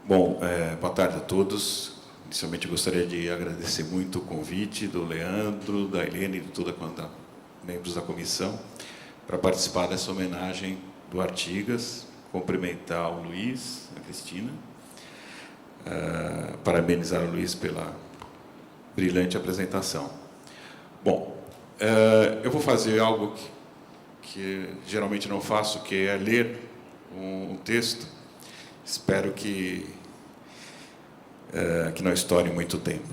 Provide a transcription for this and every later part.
Bom, boa tarde a todos. Inicialmente, gostaria de agradecer muito o convite do Leandro, da Helene e de toda a membros da comissão para participar dessa homenagem do Artigas, cumprimentar o Luiz, a Cristina, parabenizar o Luiz pela brilhante apresentação. Bom, eu vou fazer algo que geralmente não faço, que é ler um texto. Espero que não estoure muito tempo.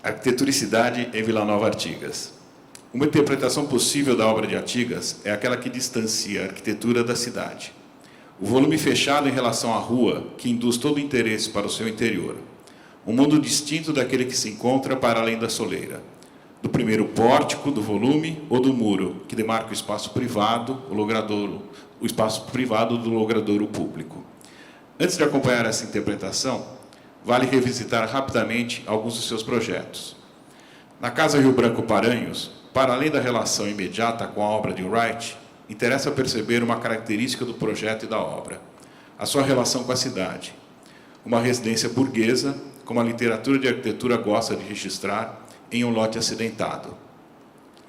Arquitetura e cidade em Vila Nova Artigas. Uma interpretação possível da obra de Artigas é aquela que distancia a arquitetura da cidade. O volume fechado em relação à rua, que induz todo o interesse para o seu interior. Um mundo distinto daquele que se encontra para além da soleira. Do primeiro pórtico, do volume ou do muro, que demarca o espaço privado, o espaço privado do logradouro público. Antes de acompanhar essa interpretação, vale revisitar rapidamente alguns dos seus projetos. Na Casa Rio Branco Paranhos, para além da relação imediata com a obra de Wright, interessa perceber uma característica do projeto e da obra, a sua relação com a cidade. Uma residência burguesa, como a literatura de arquitetura gosta de registrar, em um lote acidentado.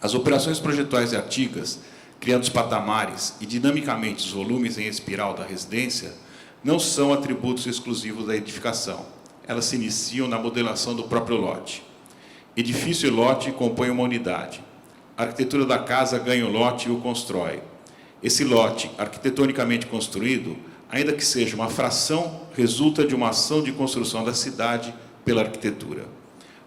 As operações projetuais de Artigas, criando os patamares e dinamicamente os volumes em espiral da residência, não são atributos exclusivos da edificação. Elas se iniciam na modelação do próprio lote. Edifício e lote compõem uma unidade. A arquitetura da casa ganha o lote e o constrói. Esse lote, arquitetonicamente construído, ainda que seja uma fração, resulta de uma ação de construção da cidade pela arquitetura.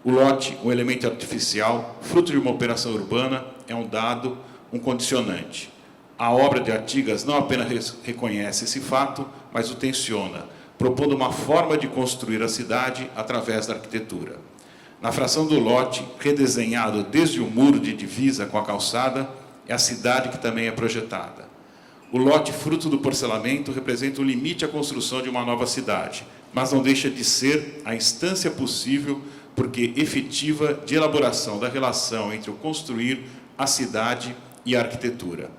O lote, um elemento artificial, fruto de uma operação urbana, é um dado, um condicionante. A obra de Artigas não apenas reconhece esse fato, mas o tensiona, propondo uma forma de construir a cidade através da arquitetura. Na fração do lote, redesenhado desde o muro de divisa com a calçada, é a cidade que também é projetada. O lote, fruto do porcelamento, representa o limite à construção de uma nova cidade, mas não deixa de ser a instância possível porque efetiva de elaboração da relação entre o construir, a cidade e a arquitetura.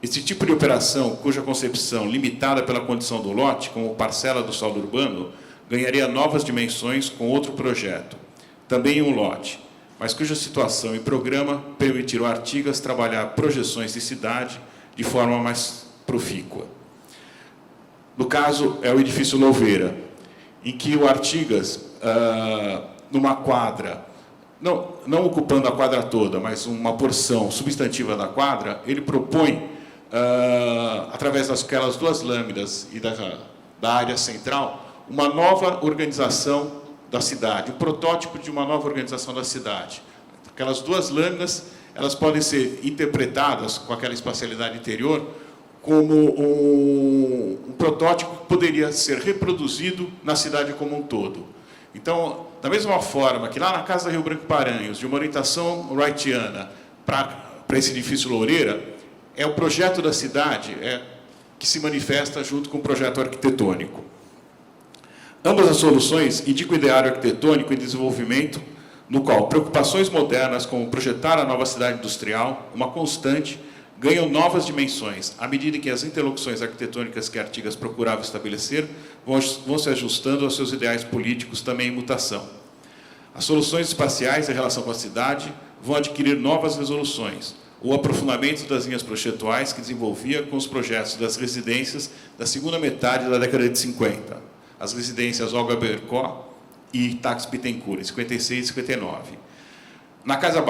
Esse tipo de operação, cuja concepção, limitada pela condição do lote, como parcela do solo urbano, ganharia novas dimensões com outro projeto, também um lote, mas cuja situação e programa permitiram a Artigas trabalhar projeções de cidade de forma mais profícua. No caso, é o edifício Louveira, em que o Artigas, numa quadra, não ocupando a quadra toda, mas uma porção substantiva da quadra, ele propõe, através daquelas duas lâminas e da área central, uma nova organização da cidade, um protótipo de uma nova organização da cidade. Aquelas duas lâminas, elas podem ser interpretadas com aquela espacialidade interior como um protótipo que poderia ser reproduzido na cidade como um todo. Então, da mesma forma que lá na Casa Rio Branco Paranhos, de uma orientação wrightiana para esse edifício Loureira, é o projeto da cidade que se manifesta junto com o projeto arquitetônico. Ambas as soluções indicam o ideário arquitetônico em desenvolvimento, no qual preocupações modernas, como projetar a nova cidade industrial, uma constante, ganham novas dimensões, à medida que as interlocuções arquitetônicas que Artigas procurava estabelecer vão se ajustando aos seus ideais políticos, também em mutação. As soluções espaciais em relação com a cidade vão adquirir novas resoluções, o aprofundamento das linhas projetuais que desenvolvia com os projetos das residências da segunda metade da década de 50, as residências Olga Bercó e Tax Bittencourt, em 56 e 59. Na Casa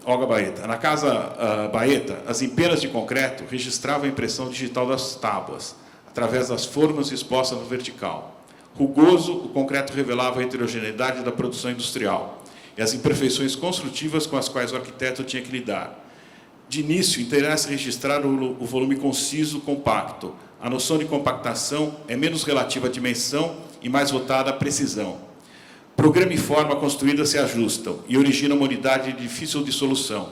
Olga Baeta. Na Casa Baeta, as empenas de concreto registravam a impressão digital das tábuas, através das formas expostas no vertical. Rugoso, o concreto revelava a heterogeneidade da produção industrial e as imperfeições construtivas com as quais o arquiteto tinha que lidar. De início, interessa registrar o volume conciso, compacto. A noção de compactação é menos relativa à dimensão e mais voltada à precisão. Programa e forma construída se ajustam e originam uma unidade de difícil dissolução.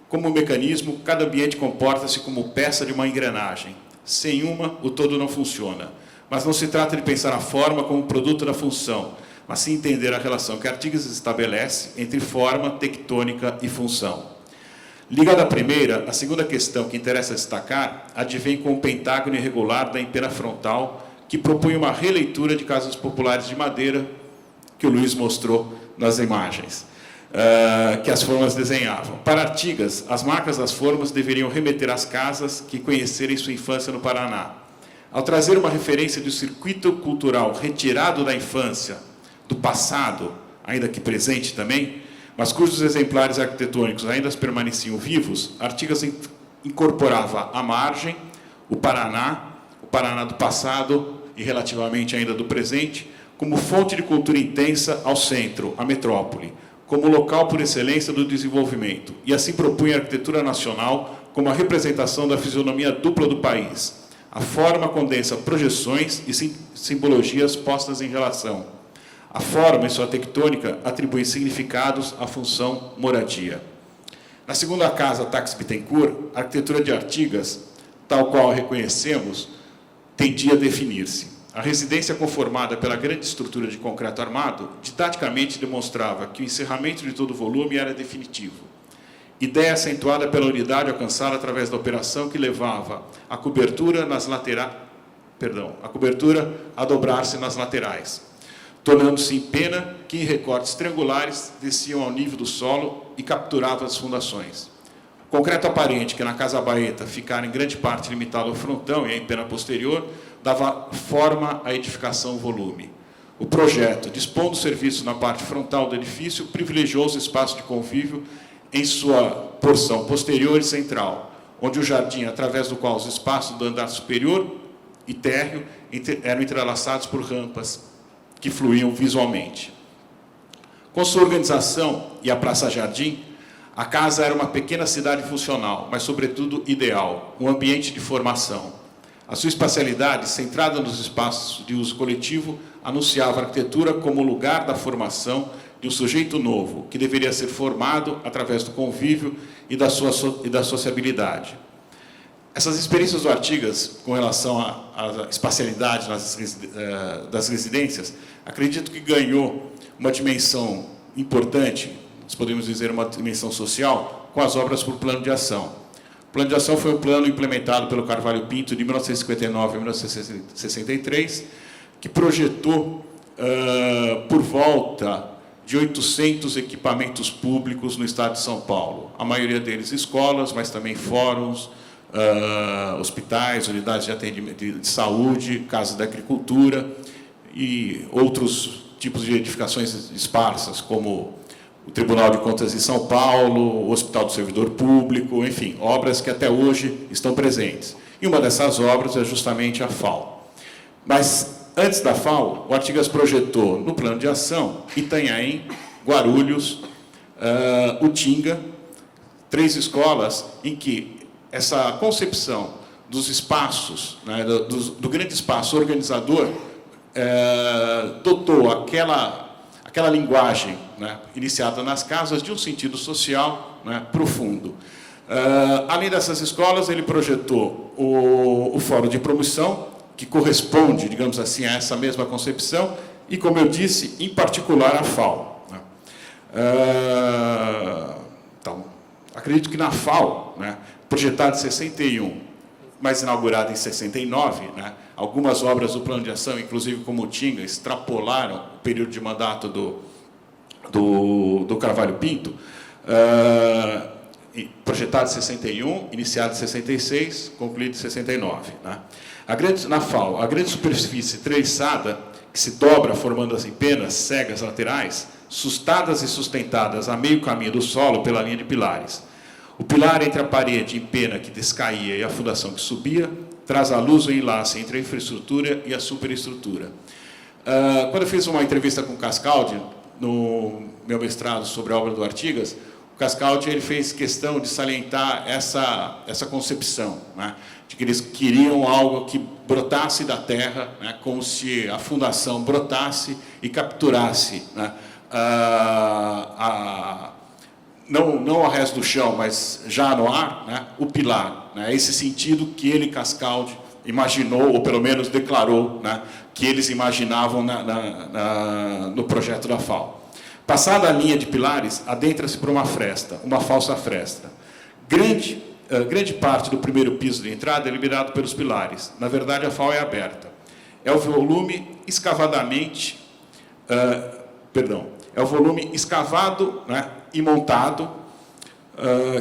Como mecanismo, cada ambiente comporta-se como peça de uma engrenagem. Sem uma, o todo não funciona. Mas não se trata de pensar a forma como produto da função, mas sim entender a relação que Artigas estabelece entre forma, tectônica e função. Ligada à primeira, a segunda questão que interessa destacar advém com o pentágono irregular da empena frontal, que propõe uma releitura de casas populares de madeira, que o Luiz mostrou nas imagens, que as formas desenhavam. Para Artigas, as marcas das formas deveriam remeter às casas que conhecerem sua infância no Paraná. Ao trazer uma referência do circuito cultural retirado da infância, do passado, ainda que presente também, mas cujos exemplares arquitetônicos ainda permaneciam vivos, Artigas incorporava a margem, o Paraná do passado e relativamente ainda do presente, como fonte de cultura intensa ao centro, a metrópole, como local por excelência do desenvolvimento, e assim propunha a arquitetura nacional como a representação da fisionomia dupla do país. A forma condensa projeções e simbologias postas em relação. A forma, em sua tectônica, atribui significados à função moradia. Na segunda casa, Tax Bittencourt, a arquitetura de Artigas, tal qual a reconhecemos, tendia a definir-se. A residência conformada pela grande estrutura de concreto armado, didaticamente demonstrava que o encerramento de todo o volume era definitivo. Ideia acentuada pela unidade alcançada através da operação que levava a cobertura a dobrar-se nas laterais, tornando-se em pena que em recortes triangulares desciam ao nível do solo e capturavam as fundações. O concreto aparente, que na Casa Baeta ficara em grande parte limitado ao frontão e à empena posterior, dava forma à edificação volume. O projeto, dispondo do serviço na parte frontal do edifício, privilegiou os espaços de convívio em sua porção posterior e central, onde o jardim, através do qual os espaços do andar superior e térreo eram entrelaçados por rampas que fluíam visualmente. Com sua organização e a Praça Jardim, a casa era uma pequena cidade funcional, mas, sobretudo, ideal, um ambiente de formação. A sua espacialidade, centrada nos espaços de uso coletivo, anunciava a arquitetura como lugar da formação de um sujeito novo, que deveria ser formado através do convívio e da sociabilidade. Essas experiências do Artigas, com relação à espacialidade das residências, acredito que ganhou uma dimensão importante, nós podemos dizer uma dimensão social, com as obras por plano de ação. O plano de ação foi um plano implementado pelo Carvalho Pinto de 1959 a 1963, que projetou por volta de 800 equipamentos públicos no estado de São Paulo. A maioria deles escolas, mas também fóruns, hospitais, unidades de atendimento de saúde, casas da agricultura e outros tipos de edificações esparsas, como o Tribunal de Contas de São Paulo, o Hospital do Servidor Público, enfim, obras que até hoje estão presentes. E uma dessas obras é justamente a FAO. Mas, antes da FAO, o Artigas projetou, no plano de ação, Itanhaém, Guarulhos, Utinga, 3 escolas em que essa concepção dos espaços, né, do grande espaço organizador, dotou aquela linguagem, né, iniciada nas casas de um sentido social, né, profundo. Além dessas escolas, ele projetou o Fórum de Promoção, que corresponde, digamos assim, a essa mesma concepção, e, como eu disse, em particular a FAO. Né. Então, acredito que na FAO, né, projetada em 61, mas inaugurada em 69, né, algumas obras do plano de ação, inclusive como o Tinga, extrapolaram o período de mandato do Carvalho Pinto, projetado em 61, iniciado em 66, concluído em 69. Né. Na FAO, a grande superfície treliçada, que se dobra formando as empenas cegas laterais, sustadas e sustentadas a meio caminho do solo pela linha de pilares. O pilar entre a parede em pena que descaía e a fundação que subia traz à luz o enlace entre a infraestrutura e a superestrutura. Quando eu fiz uma entrevista com o Cascaldi, no meu mestrado sobre a obra do Artigas, o Cascaldi ele fez questão de salientar essa concepção, né, de que eles queriam algo que brotasse da terra, né, como se a fundação brotasse e capturasse, né, não ao resto do chão, mas já no ar, né, o pilar. Né, esse sentido que ele, Cascaldi, imaginou, ou pelo menos declarou, né, que eles imaginavam no projeto da FAO. Passada a linha de pilares, adentra-se por uma fresta, uma falsa fresta. Grande parte do primeiro piso de entrada é liberado pelos pilares. Na verdade, a FAO é aberta. É o volume escavadamente... é o volume escavado, né, e montado,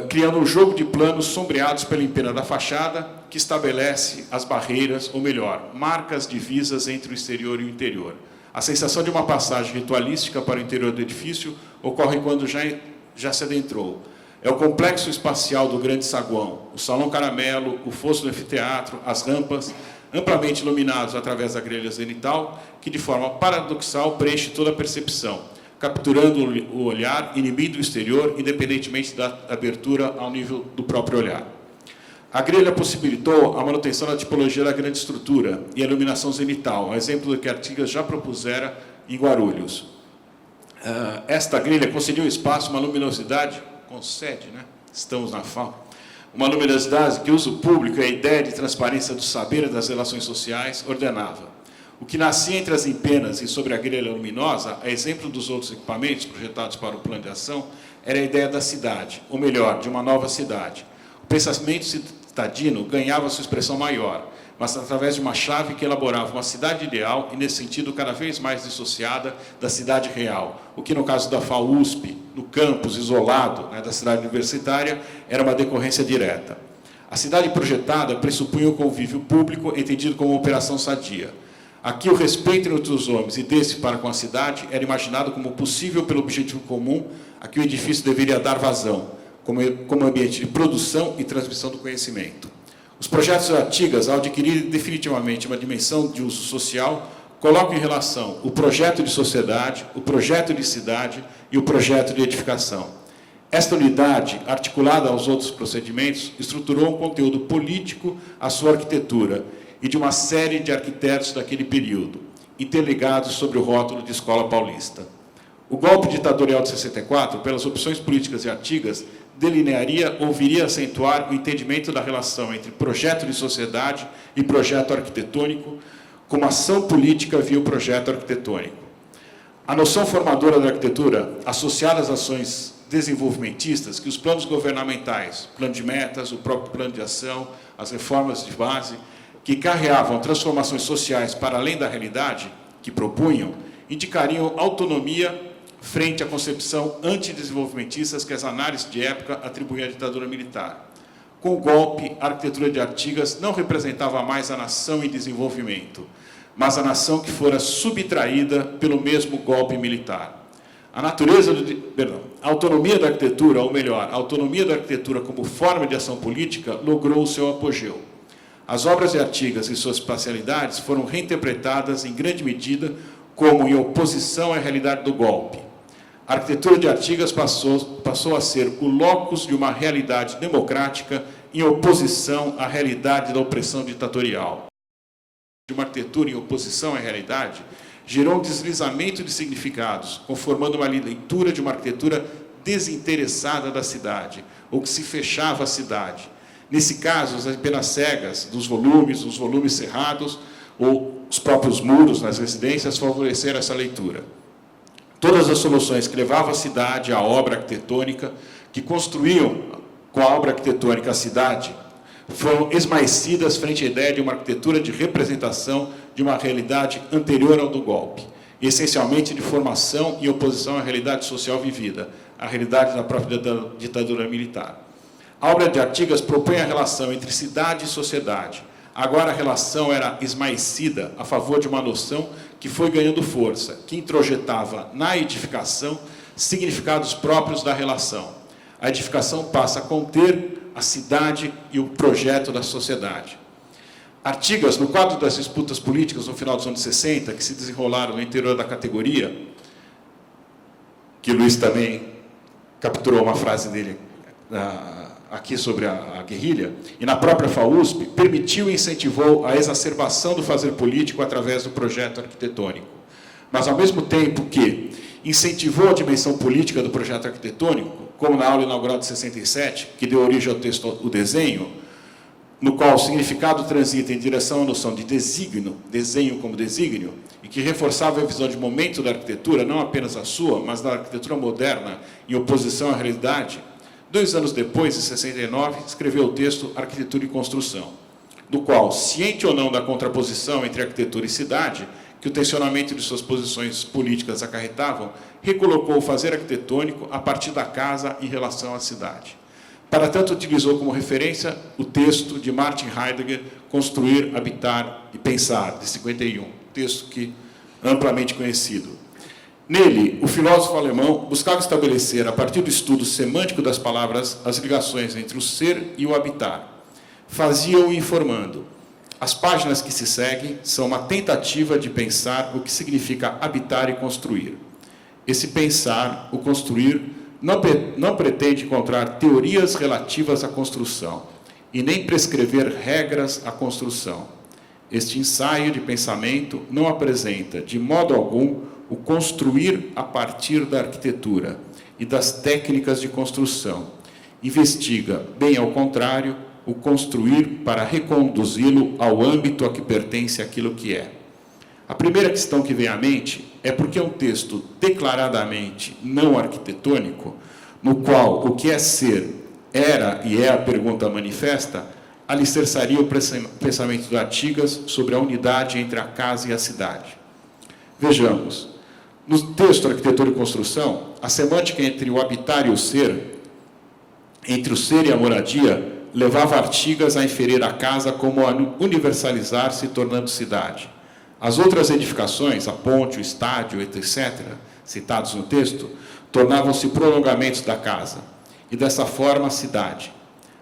criando um jogo de planos sombreados pela empena da fachada, que estabelece as barreiras, ou melhor, marcas divisas entre o exterior e o interior. A sensação de uma passagem ritualística para o interior do edifício ocorre quando já se adentrou. É o complexo espacial do grande saguão, o salão caramelo, o fosso do anfiteatro, as rampas, amplamente iluminados através da grelha zenital, que de forma paradoxal preenche toda a percepção, capturando o olhar inimigo do exterior, independentemente da abertura ao nível do próprio olhar. A grelha possibilitou a manutenção da tipologia da grande estrutura e a iluminação zenital, a exemplo do que Artigas já propusera em Guarulhos. Esta grelha concedeu ao espaço uma luminosidade, concede, né? Estamos na FAO, uma luminosidade que o uso público e a ideia de transparência do saber e das relações sociais ordenava. O que nascia entre as empenas e sobre a grelha luminosa, a exemplo dos outros equipamentos projetados para o plano de ação, era a ideia da cidade, ou melhor, de uma nova cidade. O pensamento citadino ganhava sua expressão maior, mas através de uma chave que elaborava uma cidade ideal e, nesse sentido, cada vez mais dissociada da cidade real, o que, no caso da FAUSP, no campus isolado, né, da cidade universitária, era uma decorrência direta. A cidade projetada pressupunha o convívio público, entendido como uma operação sadia. Aqui, o respeito entre os homens e desse para com a cidade era imaginado como possível pelo objetivo comum a que o edifício deveria dar vazão, como ambiente de produção e transmissão do conhecimento. Os projetos de Artigas, ao adquirir definitivamente uma dimensão de uso social, colocam em relação o projeto de sociedade, o projeto de cidade e o projeto de edificação. Esta unidade, articulada aos outros procedimentos, estruturou um conteúdo político à sua arquitetura e de uma série de arquitetos daquele período, interligados sob o rótulo de Escola Paulista. O golpe ditatorial de 64, pelas opções políticas de Artigas, delinearia ou viria a acentuar o entendimento da relação entre projeto de sociedade e projeto arquitetônico, como ação política via o projeto arquitetônico. A noção formadora da arquitetura, associada às ações desenvolvimentistas, que os planos governamentais, plano de metas, o próprio plano de ação, as reformas de base, que carreavam transformações sociais para além da realidade, que propunham, indicariam autonomia frente à concepção antidesenvolvimentistas que as análises de época atribuíam à ditadura militar. Com o golpe, a arquitetura de Artigas não representava mais a nação em desenvolvimento, mas a nação que fora subtraída pelo mesmo golpe militar. A autonomia da arquitetura, ou melhor, a autonomia da arquitetura como forma de ação política logrou o seu apogeu. As obras de Artigas e suas parcialidades foram reinterpretadas em grande medida como em oposição à realidade do golpe. A arquitetura de Artigas passou a ser o locus de uma realidade democrática em oposição à realidade da opressão ditatorial. De uma arquitetura em oposição à realidade gerou um deslizamento de significados, conformando uma leitura de uma arquitetura desinteressada da cidade, ou que se fechava à cidade. Nesse caso, as apenas cegas dos volumes, os volumes cerrados, ou os próprios muros nas residências favoreceram essa leitura. Todas as soluções que levavam a cidade à obra arquitetônica, que construíam com a obra arquitetônica a cidade, foram esmaecidas frente à ideia de uma arquitetura de representação de uma realidade anterior ao do golpe, e essencialmente de formação e oposição à realidade social vivida, à realidade da própria ditadura militar. A obra de Artigas propõe a relação entre cidade e sociedade. Agora a relação era esmaecida a favor de uma noção que foi ganhando força, que introjetava na edificação significados próprios da relação. A edificação passa a conter a cidade e o projeto da sociedade. Artigas, no quadro das disputas políticas no final dos anos 60, que se desenrolaram no interior da categoria, que o Luiz também capturou uma frase dele aqui sobre a guerrilha, e na própria FAUSP, permitiu e incentivou a exacerbação do fazer político através do projeto arquitetônico. Mas, ao mesmo tempo que incentivou a dimensão política do projeto arquitetônico, como na aula inaugural de 67, que deu origem ao texto O Desenho, no qual o significado transita em direção à noção de desígnio, desenho como desígnio, e que reforçava a visão de momento da arquitetura, não apenas a sua, mas da arquitetura moderna, em oposição à realidade, 2 anos depois, em 69, escreveu o texto Arquitetura e Construção, do qual, ciente ou não da contraposição entre arquitetura e cidade, que o tensionamento de suas posições políticas acarretavam, recolocou o fazer arquitetônico a partir da casa em relação à cidade. Para tanto, utilizou como referência o texto de Martin Heidegger, Construir, Habitar e Pensar, de 51, texto que amplamente conhecido. Nele, o filósofo alemão buscava estabelecer, a partir do estudo semântico das palavras, as ligações entre o ser e o habitar. Fazia-o informando. As páginas que se seguem são uma tentativa de pensar o que significa habitar e construir. Esse pensar, o construir, não pretende encontrar teorias relativas à construção e nem prescrever regras à construção. Este ensaio de pensamento não apresenta, de modo algum, o construir a partir da arquitetura e das técnicas de construção. Investiga, bem ao contrário, o construir para reconduzi-lo ao âmbito a que pertence aquilo que é. A primeira questão que vem à mente é porque um texto declaradamente não arquitetônico, no qual o que é ser era e é a pergunta manifesta, alicerçaria o pensamento do Artigas sobre a unidade entre a casa e a cidade. Vejamos, no texto Arquitetura e Construção, a semântica entre o habitar e o ser, entre o ser e a moradia, levava Artigas a inferir a casa como a universalizar-se, tornando cidade. As outras edificações, a ponte, o estádio, etc., citados no texto, tornavam-se prolongamentos da casa, e dessa forma a cidade.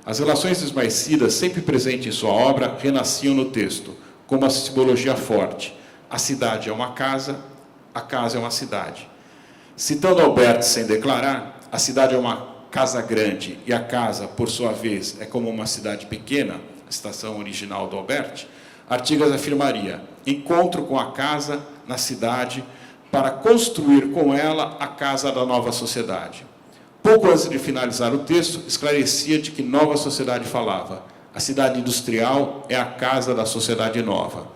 As relações desmaecidas, sempre presentes em sua obra, renasciam no texto, como uma simbologia forte. A cidade é uma casa, a casa é uma cidade. Citando Albert sem declarar, a cidade é uma casa grande e a casa, por sua vez, é como uma cidade pequena, a citação original do Albert, Artigas afirmaria: encontro com a casa na cidade para construir com ela a casa da nova sociedade. Pouco antes de finalizar o texto, esclarecia de que nova sociedade falava. A cidade industrial é a casa da sociedade nova.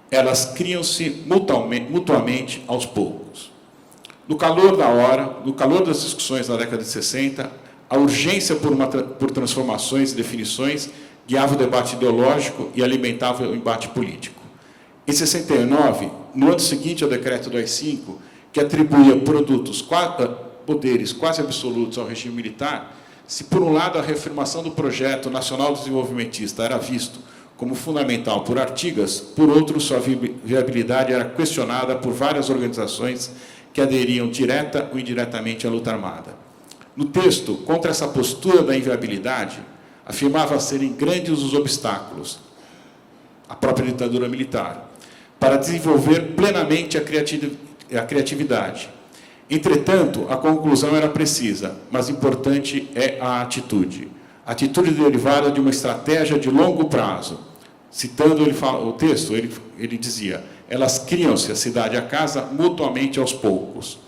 Elas criam-se mutuamente aos poucos. No calor da hora, no calor das discussões da década de 60, a urgência por transformações e definições guiava o debate ideológico e alimentava o embate político. Em 69, no ano seguinte ao decreto do AI-5, que atribuía poderes quase absolutos ao regime militar, se por um lado a reafirmação do projeto nacional desenvolvimentista era visto como fundamental por Artigas, por outro sua viabilidade era questionada por várias organizações que aderiam direta ou indiretamente à luta armada. No texto, contra essa postura da inviabilidade, afirmava serem grandes os obstáculos, a própria ditadura militar, para desenvolver plenamente a criatividade. Entretanto, a conclusão era precisa, mas importante é a atitude. A atitude derivada de uma estratégia de longo prazo. Citando o texto, ele dizia: elas criam-se, a cidade e a casa, mutuamente aos poucos.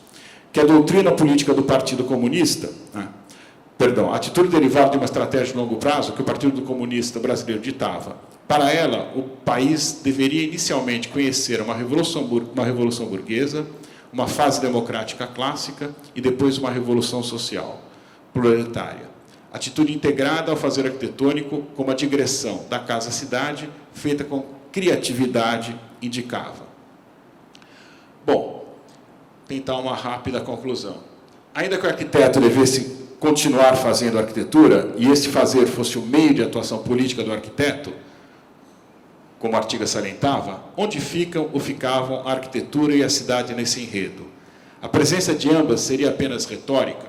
Que a doutrina política do Partido Comunista, a atitude derivada de uma estratégia de longo prazo que o Partido Comunista brasileiro ditava. Para ela, o país deveria inicialmente conhecer uma revolução burguesa, uma fase democrática clássica e depois uma revolução social, proletária. Atitude integrada ao fazer arquitetônico como a digressão da casa-cidade, feita com criatividade, indicava. Bom, tentar uma rápida conclusão. Ainda que o arquiteto devesse continuar fazendo arquitetura, e esse fazer fosse o meio de atuação política do arquiteto, como Artigas salientava, onde ficam ou ficavam a arquitetura e a cidade nesse enredo? A presença de ambas seria apenas retórica?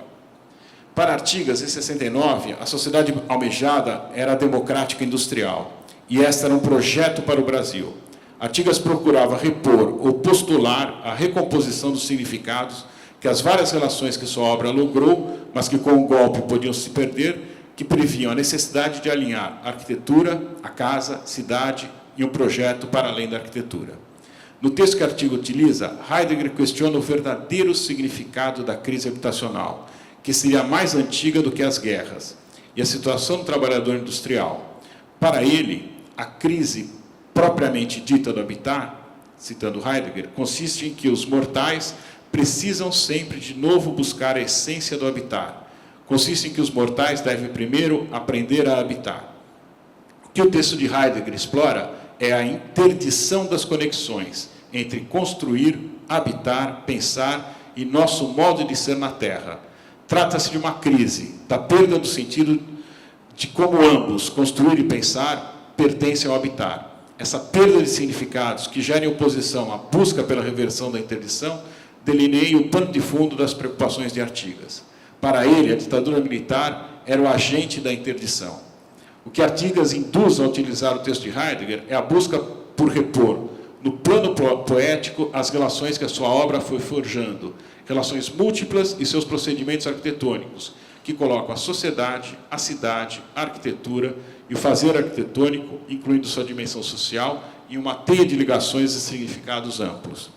Para Artigas, em 69, a sociedade almejada era a democrática industrial, e esta era um projeto para o Brasil. Artigas procurava repor ou postular a recomposição dos significados que as várias relações que sua obra logrou, mas que com o golpe podiam se perder, que previam a necessidade de alinhar a arquitetura, a casa, cidade e um projeto para além da arquitetura. No texto que o artigo utiliza, Heidegger questiona o verdadeiro significado da crise habitacional, que seria mais antiga do que as guerras, e a situação do trabalhador industrial. Para ele, a crise propriamente dita do habitar, citando Heidegger, consiste em que os mortais precisam sempre de novo buscar a essência do habitar, consiste em que os mortais devem primeiro aprender a habitar. O que o texto de Heidegger explora é a interdição das conexões entre construir, habitar, pensar e nosso modo de ser na Terra. Trata-se de uma crise, da perda do sentido de como ambos, construir e pensar, pertencem ao habitar. Essa perda de significados que gera em oposição à busca pela reversão da interdição, delineia o pano de fundo das preocupações de Artigas. Para ele, a ditadura militar era o agente da interdição. O que Artigas induz a utilizar o texto de Heidegger é a busca por repor, no plano poético, as relações que a sua obra foi forjando, relações múltiplas e seus procedimentos arquitetônicos, que colocam a sociedade, a cidade, a arquitetura e o fazer arquitetônico, incluindo sua dimensão social, em uma teia de ligações e significados amplos.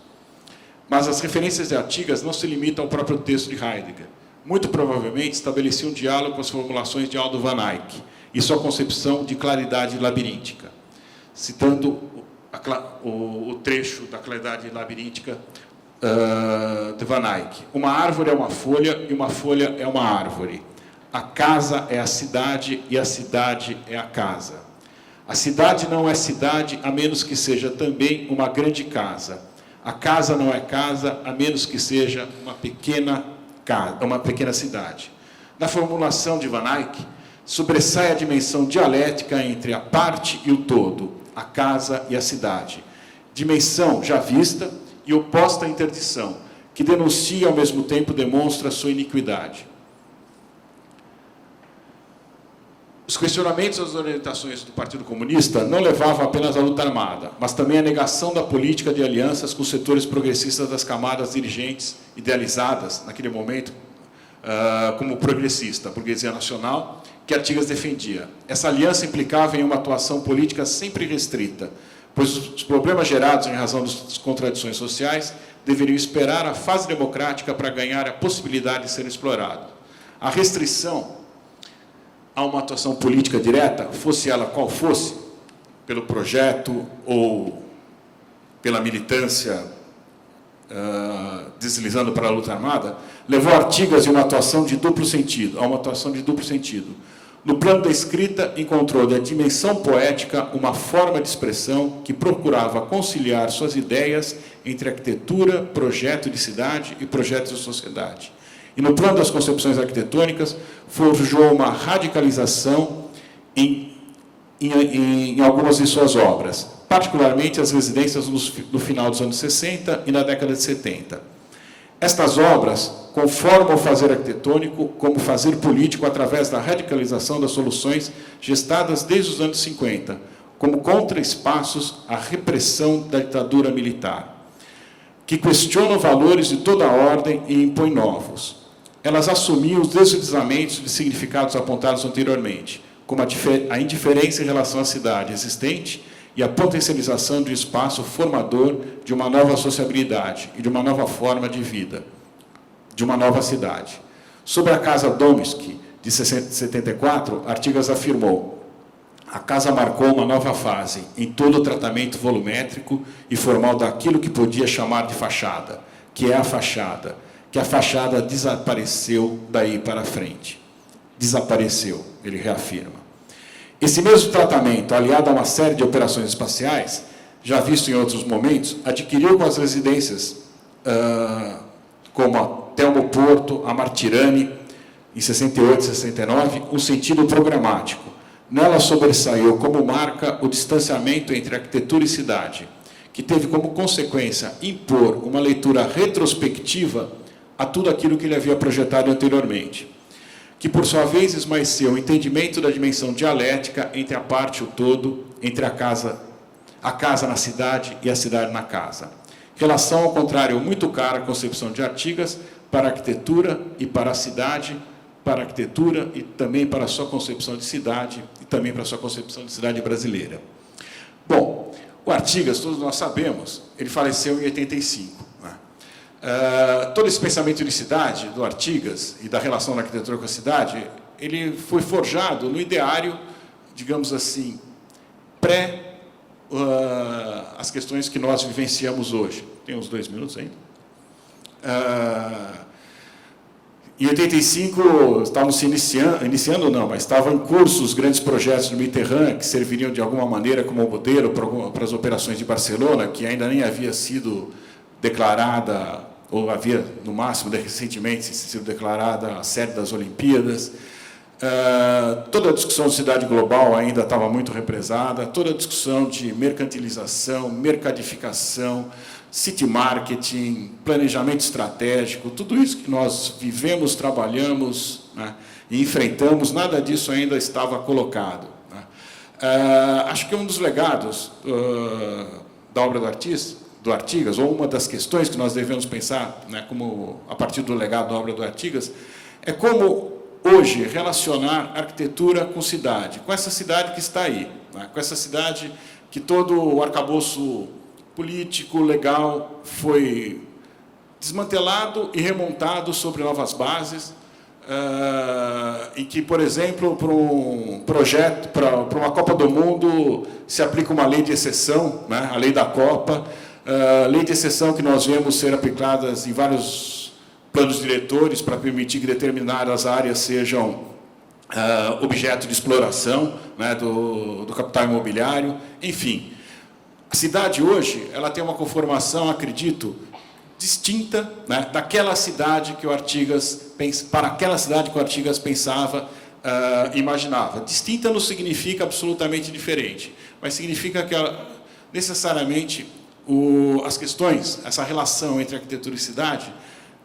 Mas as referências de Artigas não se limitam ao próprio texto de Heidegger. Muito provavelmente estabelecia um diálogo com as formulações de Aldo van Eyck e sua concepção de claridade labiríntica, citando o trecho da claridade labiríntica de Van Eyck. Uma árvore é uma folha e uma folha é uma árvore. A casa é a cidade e a cidade é a casa. A cidade não é cidade a menos que seja também uma grande casa. A casa não é casa a menos que seja uma pequena cidade. Na formulação de Van Eyck, sobressai a dimensão dialética entre a parte e o todo, a casa e a cidade. Dimensão já vista e oposta à interdição, que denuncia e, ao mesmo tempo, demonstra sua iniquidade. Os questionamentos às orientações do Partido Comunista não levavam apenas à luta armada, mas também à negação da política de alianças com os setores progressistas das camadas dirigentes idealizadas, naquele momento, como progressista, a burguesia nacional, que Artigas defendia. Essa aliança implicava em uma atuação política sempre restrita, pois os problemas gerados em razão das contradições sociais deveriam esperar a fase democrática para ganhar a possibilidade de ser explorado. A restrição a uma atuação política direta, fosse ela qual fosse, pelo projeto ou pela militância deslizando para a luta armada, levou Artigas a uma atuação de duplo sentido, No plano da escrita, encontrou da dimensão poética uma forma de expressão que procurava conciliar suas ideias entre arquitetura, projeto de cidade e projeto de sociedade. E no plano das concepções arquitetônicas, forjou uma radicalização em algumas de suas obras, particularmente as residências no final dos anos 60 e na década de 70. Estas obras conformam o fazer arquitetônico como fazer político através da radicalização das soluções gestadas desde os anos 50, como contraespaços à repressão da ditadura militar, que questionam valores de toda a ordem e impõem novos. Elas assumiam os deslizamentos de significados apontados anteriormente, como a indiferença em relação à cidade existente e a potencialização de um espaço formador de uma nova sociabilidade e de uma nova forma de vida, de uma nova cidade. Sobre a Casa Domsky, de 74, Artigas afirmou: a casa marcou uma nova fase em todo o tratamento volumétrico e formal daquilo que podia chamar de fachada, que a fachada desapareceu daí para frente. Desapareceu, ele reafirma. Esse mesmo tratamento, aliado a uma série de operações espaciais, já visto em outros momentos, adquiriu com as residências como a Telmo Porto, a Martirani, em 68 e 69, um sentido programático. Nela sobressaiu como marca o distanciamento entre arquitetura e cidade, que teve como consequência impor uma leitura retrospectiva a tudo aquilo que ele havia projetado anteriormente, que, por sua vez, esmaeceu o entendimento da dimensão dialética entre a parte e o todo, entre a casa na cidade e a cidade na casa. Relação, ao contrário, muito cara à concepção de Artigas para a arquitetura e para a cidade, para a arquitetura e também para a sua concepção de cidade e também para a sua concepção de cidade brasileira. Bom, o Artigas, todos nós sabemos, ele faleceu em 85. Todo esse pensamento de cidade do Artigas e da relação da arquitetura com a cidade, ele foi forjado no ideário, digamos assim, as questões que nós vivenciamos hoje. Tem uns 2 minutos ainda? Em 85, estavam se iniciando não, mas estavam em curso os grandes projetos do Mitterrand, que serviriam de alguma maneira como modelo para as operações de Barcelona, que ainda nem havia sido declarada, ou havia, no máximo, recentemente sido declarada a sede das Olimpíadas. Toda a discussão de cidade global ainda estava muito represada, toda a discussão de mercantilização, mercadificação, city marketing, planejamento estratégico, tudo isso que nós vivemos, trabalhamos, né, e enfrentamos, nada disso ainda estava colocado, né. Acho que um dos legados da obra do Artigas, ou uma das questões que nós devemos pensar, né, como, a partir do legado da obra do Artigas, é como hoje relacionar arquitetura com cidade, com essa cidade que está aí, né, com essa cidade que todo o arcabouço político, legal, foi desmantelado e remontado sobre novas bases, em que, por exemplo, para um projeto, para uma Copa do Mundo, se aplica uma lei de exceção, né, a lei da Copa, lei de exceção que nós vemos ser aplicadas em vários planos diretores para permitir que determinadas áreas sejam objeto de exploração, né, do capital imobiliário, enfim. A cidade hoje, ela tem uma conformação, acredito, distinta, né, daquela cidade que o Artigas para aquela cidade que o Artigas pensava, imaginava. Distinta não significa absolutamente diferente, mas significa que necessariamente as questões, essa relação entre arquitetura e cidade,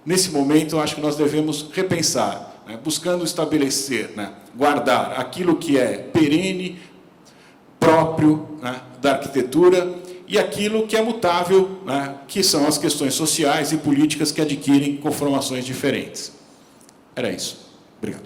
nesse momento, eu acho que nós devemos repensar, né, buscando estabelecer, né, guardar aquilo que é perene, próprio, né, da arquitetura, e aquilo que é mutável, né, que são as questões sociais e políticas que adquirem conformações diferentes. Era isso. Obrigado.